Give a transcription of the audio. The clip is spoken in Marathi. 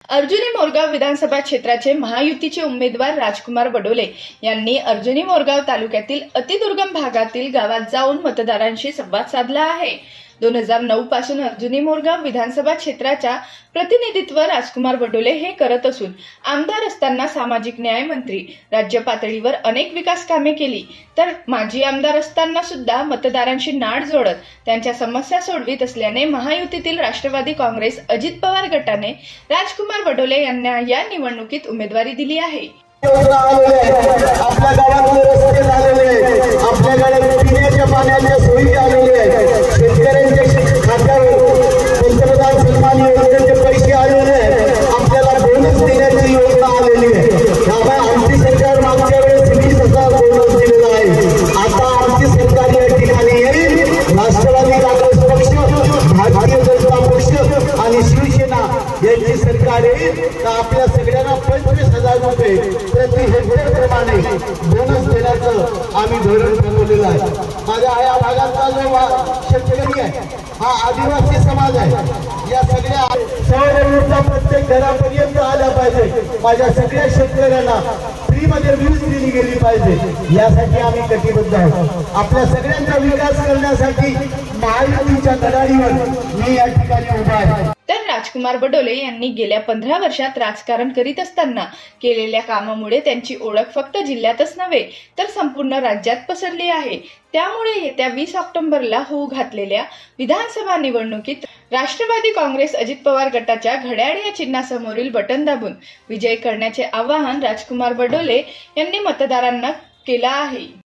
अर्जुनी मोरगाव विधानसभा क्षेत्राचे महायुतीचे उमेदवार राजकुमार बडोले यांनी अर्जुनी मोरगाव तालुक्यातील अतिदुर्गम भागातील गावात जाऊन मतदारांशी संवाद साधला आहे। 2009 पासून अर्जुनी मोरगाव विधानसभा क्षेत्राच्या प्रतिनिधित्व राजकुमार बडोले हे करत असून आमदार असताना सामाजिक न्याय मंत्री, राज्य पातळीवर अनेक विकास कामे केली, तर माजी आमदार असताना सुद्धा मतदारांशी नाळ जोडत त्यांच्या समस्या सोडवित असल्याने महायुतीतील राष्ट्रवादी काँग्रेस अजित पवार गटाने राजकुमार बडोले यांना या निवडणुकीत उमेदवारी दिली आहे। आपल्या गावात रस्ते झालेले, आपल्या गावात पिण्याच्या पाण्याच्या सोयी आलेल्या आहेत, शेतकऱ्यांच्या खात्यावर पंतप्रधान सन्मान योजनेचे पैसे आलेले आहेत, आपल्याला बोनस देण्याची योजना आलेली आहे। त्यामुळे आमची सरकार मागच्या वेळेस 20,000 बोनस दिलेला आहे। आता आमची सरकार या ठिकाणी येईल। राष्ट्रवादी काँग्रेस पक्ष, भारतीय जनता पक्ष आणि शिवसेना यांची सरकार येईल तर आपल्या सगळ्यांना 25,000 रुपये प्रति हेक्टर प्रमाणे बोनस देण्याचं आम्ही धोरण ठरवलेलं आहे। माझ्या या भागातला जो शेतकरी आहे हा आदिवासी समाज आहे। या सगळ्या सौर ऊर्जा प्रत्येक घरापर्यंत आल्या पाहिजे। माझ्या सगळ्या शेतकऱ्यांना फ्रीमध्ये वीज दिली गेली पाहिजे, यासाठी आम्ही कटिबद्ध आहोत। आपल्या सगळ्यांचा विकास करण्यासाठी महायुतीच्या लढाईवर मी या ठिकाणी उभा आहे। तर राजकुमार बडोले यांनी गेल्या 15 वर्षात राजकारण करीत असताना केलेल्या कामामुळे त्यांची ओळख फक्त जिल्ह्यातच नव्हे तर संपूर्ण राज्यात पसरली आहे। त्यामुळे येत्या 20 ऑक्टोबरला होऊ घातलेल्या विधानसभा निवडणुकीत राष्ट्रवादी काँग्रेस अजित पवार गटाच्या घड्याळ या चिन्हासमोरील बटन दाबून विजय करण्याचे आवाहन राजकुमार बडोले यांनी मतदारांना केले आहे।